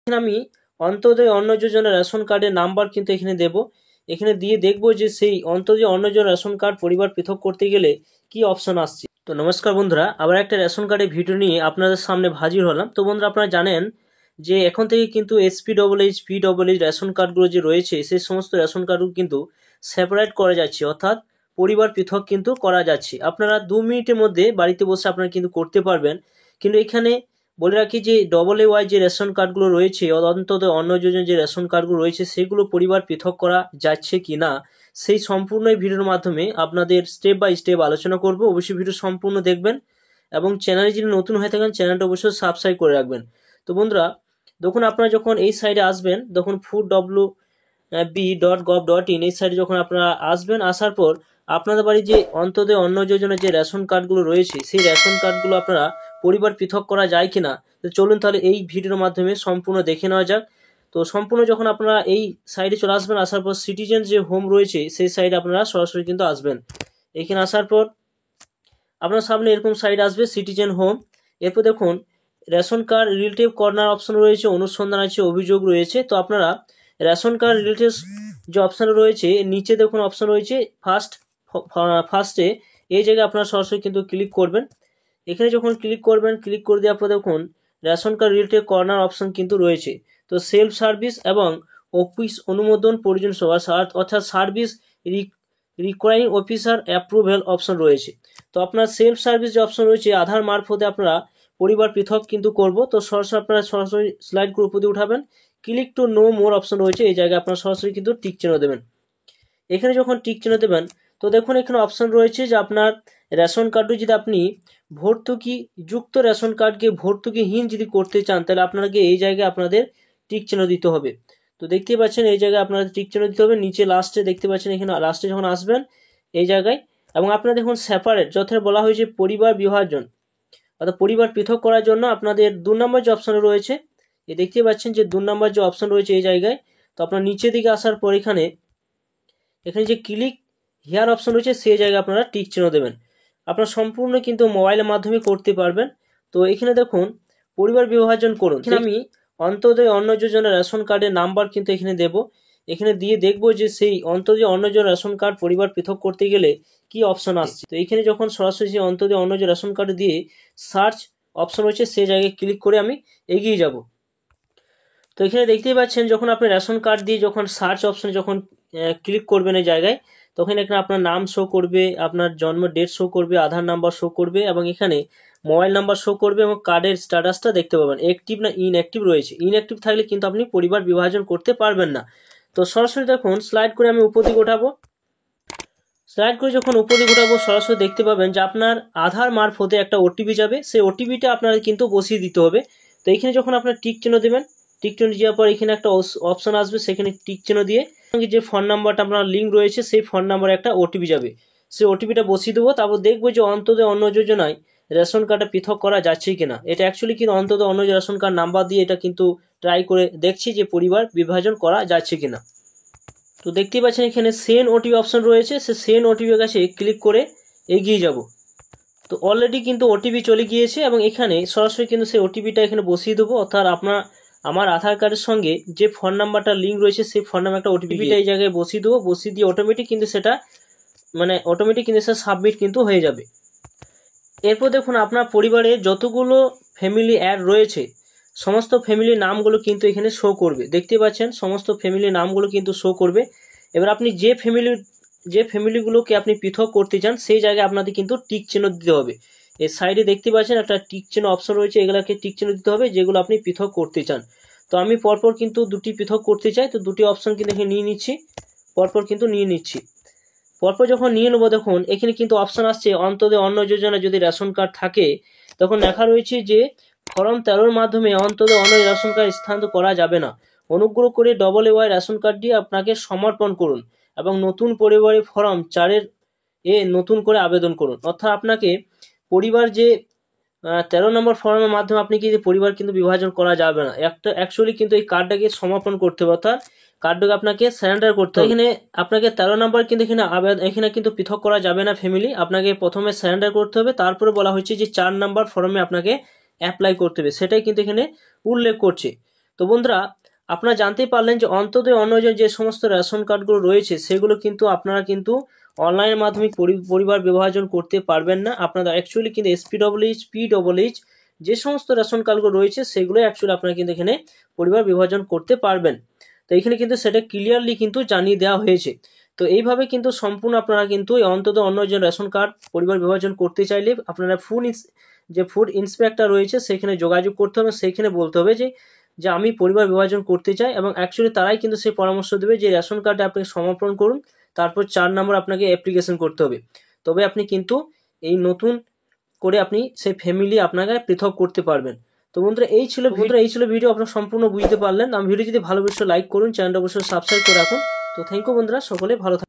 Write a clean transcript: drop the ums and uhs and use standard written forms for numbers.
এখানে আমি অন্তোদয় অন্ন যোজনা রেশন কার্ডের নাম্বার কিন্তু এখানে দেব। এখানে দিয়ে দেখব যে সেই অন্তোদয় অন্ন যোজনা রেশন কার্ড পরিবার পৃথক করতে গেলে কি অপশন আসছে। তো নমস্কার বন্ধুরা, আবার একটা রেশন কার্ডের ভিডিও নিয়ে আপনাদের সামনে হাজির হলাম। তো বন্ধুরা, আপনারা জানেন যে এখন থেকে কিন্তু SPEED PEED রেশন কার্ডগুলো যে রয়েছে সেই সমস্ত রেশন কার্ডগুলো কিন্তু সেপারেট করা যাচ্ছে, অর্থাৎ পরিবার পৃথক কিন্তু করা যাচ্ছে। আপনারা 2 মিনিটের মধ্যে বাড়িতে বসে আপনারা কিন্তু করতে পারবেন। কিন্তু এখানে বলে রাখি যে AA যে রেশন কার্ডগুলো রয়েছে, অন্তত অন্ন যোজনা যে রেশন কার্ডগুলো রয়েছে সেগুলো পরিবার পৃথক করা যাচ্ছে কি না সেই সম্পূর্ণ এই ভিডিওর মাধ্যমে আপনাদের স্টেপ বাই স্টেপ আলোচনা করব। অবশ্যই ভিডিও সম্পূর্ণ দেখবেন এবং চ্যানেলে যদি নতুন হয়ে থাকেন চ্যানেলটা অবশ্যই সাবস্ক্রাইব করে রাখবেন। তো বন্ধুরা দেখুন, আপনারা যখন এই সাইডে আসবেন, তখন foodwb.gov.in এই সাইডে যখন আপনারা আসবেন, আসার পর আপনাদের বাড়ি যে অন্তোদয় অন্ন যোজনা যে রেশন কার্ডগুলো রয়েছে সেই রেশন কার্ডগুলো আপনারা পরিবার পৃথক করা যায় কিনা, তো চলুন তাহলে এই ভিডিওর মাধ্যমে সম্পূর্ণ দেখে নেওয়া যাক। তো সম্পূর্ণ যখন আপনারা এই সাইডে চলে আসবেন, আসার পর সিটিজেন যে হোম রয়েছে সেই সাইডে আপনারা সরাসরি কিন্তু আসবেন। এখানে আসার পর আপনার সামনে এরকম সাইড আসবে সিটিজেন হোম। এরপর দেখুন ration card relative corner option রয়েছে, অনুসন্ধান আছে, অভিযোগ রয়েছে। তো আপনারা রেশন কার্ড রিলেটিভ যে অপশন রয়েছে নিচে দেখুন অপশন রয়েছে ফার্স্টে এই জায়গায় আপনারা সরাসরি কিন্তু ক্লিক করবেন। এখানে যখন ক্লিক করবেন, ক্লিক করে দেওয়ার পর দেখুন ration card related corner option কিন্তু রয়েছে। তো সেলফ সার্ভিস এবং অফিস অনুমোদন প্রয়োজন সভা, অর্থাৎ service recurring officer approval option রয়েছে। তো আপনার সেলফ সার্ভিস যে অপশন রয়েছে আধার মারফতে আপনারা পরিবার পৃথক কিন্তু করব। তো সরাসরি আপনারা সরাসরি স্লাইড করে উপরে উঠাবেন, click to know more option রয়েছে, এই জায়গায় আপনারা সরাসরি কিন্তু টিক চিহ্ন দেবেন। এখানে যখন টিক চিহ্ন দেবেন তো দেখুন এখানে অপশন রয়েছে যে আপনার রেশন কার্ডে যদি আপনি ভর্তুকি যুক্ত রেশন কার্ডকে ভর্তুকিহীন যদি করতে চান তাহলে আপনাকে এই জায়গায় আপনাদের টিক চিহ্ন দিতে হবে। তো দেখতেই পাচ্ছেন এই জায়গায় আপনাদের টিক চিহ্ন দিতে হবে। নিচে লাস্টে দেখতে পাচ্ছেন, এখানে লাস্টে যখন আসবেন এই জায়গায়, এবং আপনারা দেখুন সেপারেট যথা বলা হয়েছে পরিবার বিভাজন অর্থাৎ পরিবার পৃথক করার জন্য আপনাদের 2 নম্বর যে অপশন রয়েছে, এই দেখতে পাচ্ছেন যে 2 নম্বর যে অপশন রয়েছে এই জায়গায়। তো আপনার নিচের দিকে আসার পর এখানে যে ক্লিক হিয়ার অপশন রয়েছে সেই জায়গায় আপনারা টিক চিহ্ন দেবেন। আপনারা সম্পূর্ণ কিন্তু মোবাইলের মাধ্যমে করতে পারবেন। তো এখানে দেখুন পরিবার বিভাজন করুন, এখানে আমি অন্তোদয় অন্ন যোজনা রেশন কার্ডের নাম্বার কিন্তু এখানে দেব। এখানে দিয়ে দেখব যে সেই অন্তোদয় অন্ন যোজনা রেশন কার্ড পরিবার পৃথক করতে গেলে কি অপশন আসছে। তো এখানে যখন সরাসরি সেই অন্তোদয় অন্ন যোজনা রেশন কার্ড দিয়ে সার্চ অপশন রয়েছে সেই জায়গায় ক্লিক করে আমি এগিয়ে যাব। তো এখানে দেখতেই পাচ্ছেন যখন আপনি রেশন কার্ড দিয়ে যখন সার্চ অপশনে যখন ক্লিক করবেন এই জায়গায়, তখন এখানে আপনার নাম শো করবে, আপনার জন্ম ডেট শো করবে, আধার নাম্বার শো করবে এবং এখানে মোবাইল নাম্বার শো করবে এবং কার্ডের স্ট্যাটাসটা দেখতে পাবেন অ্যাক্টিভ না ইনঅ্যাক্টিভ রয়েছে। ইনঅ্যাক্টিভ থাকলে কিন্তু আপনি পরিবার বিভাজন করতে পারবেন না। তো সরাসরি দেখুন স্লাইড করে আমি উপর দিকে ওঠাবো। স্লাইড করে যখন উপর দিকে ওঠাবো সরাসরি দেখতে পাবেন যে আপনার আধার মারফতে একটা ওটিপি যাবে, সেই ওটিপিটা আপনার কিন্তু বসিয়ে দিতে হবে। তো এখানে যখন আপনার টিক চিহ্ন দেবেন, টিক চিহ্ন দেওয়ার পর এখানে একটা অপশন আসবে, সেখানে টিক চিহ্ন দিয়ে যে ফোন নাম্বারটা আপনার লিঙ্ক রয়েছে সেই ফোন নাম্বারে একটা ওটিপি যাবে, সেই ওটিপিটা বসিয়ে দেবো। তারপর দেখবো যে অন্তোদয় অন্ন যোজনায় রেশন কার্ডটা পৃথক করা যাচ্ছে কিনা। এটা অ্যাকচুয়ালি কিন্তু অন্তোদয় অন্ন রেশন কার্ড নাম্বার দিয়ে এটা কিন্তু ট্রাই করে দেখছি যে পরিবার বিভাজন করা যাচ্ছে কিনা। তো দেখতেই পাচ্ছেন এখানে সেন্ড ওটিপি অপশন রয়েছে, সে সেন্ড ওটিপির কাছে ক্লিক করে এগিয়ে যাব। তো অলরেডি কিন্তু ওটিপি চলে গিয়েছে এবং এখানে সরাসরি কিন্তু সেই ওটিপিটা এখানে বসিয়ে দেবো, অর্থাৎ আমার আধার কার্ডের সঙ্গে যে ফোন নাম্বারটা লিঙ্ক রয়েছে সেই ফোন নাম্বার একটা ওটিপিটা এই জায়গায় বসিয়ে দেবো। বসিয়ে দিয়ে অটোমেটিক কিন্তু সেটা সাবমিট কিন্তু হয়ে যাবে। এরপর দেখুন আপনার পরিবারে যতগুলো ফ্যামিলি অ্যাড রয়েছে সমস্ত ফ্যামিলির নামগুলো কিন্তু এখানে শো করবে। দেখতে পাচ্ছেন সমস্ত ফ্যামিলির নামগুলো কিন্তু শো করবে। এবার আপনি যে ফ্যামিলিগুলোকে আপনি পৃথক করতে চান সেই জায়গায় আপনাদের কিন্তু টিক চিহ্ন দিতে হবে। এর সাইডে দেখতে পাচ্ছেন একটা টিক চিহ্ন অপশন রয়েছে, এগুলোকে টিক চিহ্ন দিতে হবে যেগুলো আপনি পৃথক করতে চান। তো আমি পরপর কিন্তু দুটি পৃথক করতে চাই, তো দুটি অপশন কিন্তু এখানে নিয়ে নিচ্ছি, পরপর কিন্তু নিয়ে নিচ্ছি। পরপর যখন নিয়ে নেবো দেখুন এখানে কিন্তু অপশন আসছে অন্তোদয় অন্ন যোজনা যদি রেশন কার্ড থাকে, তখন লেখা রয়েছে যে ফর্ম 13-র মাধ্যমে অন্তোদয় অন্ন রেশন কার্ড স্থানান্তর করা যাবে না। অনুগ্রহ করে AA রেশন কার্ডটি আপনাকে সমর্পণ করুন এবং নতুন পরিবারে ফর্ম 4-এ নতুন করে আবেদন করুন। অর্থাৎ আপনাকে পরিবার যে 13 নম্বর ফর্মের মাধ্যমে আপনি কি পরিবার কিন্তু বিভাজন করা যাবে না, একটা অ্যাকচুয়ালি কিন্তু এই কার্ডটাকে সমর্পণ করতে হবে, অর্থাৎ কার্ডটাকে আপনাকে সারেন্ডার করতে হবে। এখানে আপনাকে 13 নম্বর কিন্তু এখানে কিন্তু পৃথক করা যাবে না ফ্যামিলি, আপনাকে প্রথমে সারেন্ডার করতে হবে, তারপরে বলা হয়েছে যে 4 নম্বর ফর্মে আপনাকে অ্যাপ্লাই করতে হবে, সেটাই কিন্তু এখানে উল্লেখ করছে। তো বন্ধুরা, আপনারা জানতেই পারলেন যে অন্তোদয় অন্ন যোজনা যে সমস্ত রেশন কার্ডগুলো রয়েছে সেগুলো কিন্তু আপনারা কিন্তু অনলাইনের মাধ্যমে পরিবার বিভাজন করতে পারবেন না। আপনারা অ্যাকচুয়ালি কিন্তু এসপিডব্লিউএইচ, পিডব্লিউএইচ যে সমস্ত রেশন কার্ডগুলো রয়েছে সেগুলো অ্যাকচুয়ালি আপনারা কিন্তু এখানে পরিবার বিভাজন করতে পারবেন। তো এখানে কিন্তু সেটা ক্লিয়ারলি কিন্তু জানিয়ে দেওয়া হয়েছে। তো এইভাবে কিন্তু সম্পূর্ণ আপনারা কিন্তু অন্তোদয় অন্ন যোজনা রেশন কার্ড পরিবার বিভাজন করতে চাইলে আপনারা ফুড ইন্সপেক্টর রয়েছে সেখানে যোগাযোগ করতে হবে, সেখানে বলতে হবে যে আমি পরিবার বিভাজন করতে চাই, এবং অ্যাকচুয়ালি তারাই কিন্তু সেই পরামর্শ দেবে যে রেশন কার্ডে আপনি সমাপন করুন, তারপর 4 নম্বর আপনাকে অ্যাপ্লিকেশন করতে হবে, তবে আপনি কিন্তু এই নতুন করে আপনি সেই ফ্যামিলি আপনাকে পৃথক করতে পারবেন। তো বন্ধুরা এই ছিল ভিডিও, আপনারা সম্পূর্ণ বুঝতে পারলেন। আমি ভিডিও যদি ভালো বেশি লাইক করুন, চ্যানেলটা অবশ্যই সাবস্ক্রাইব করে রাখুন। তো থ্যাংক ইউ বন্ধুরা, সকলে ভালো থাকুন।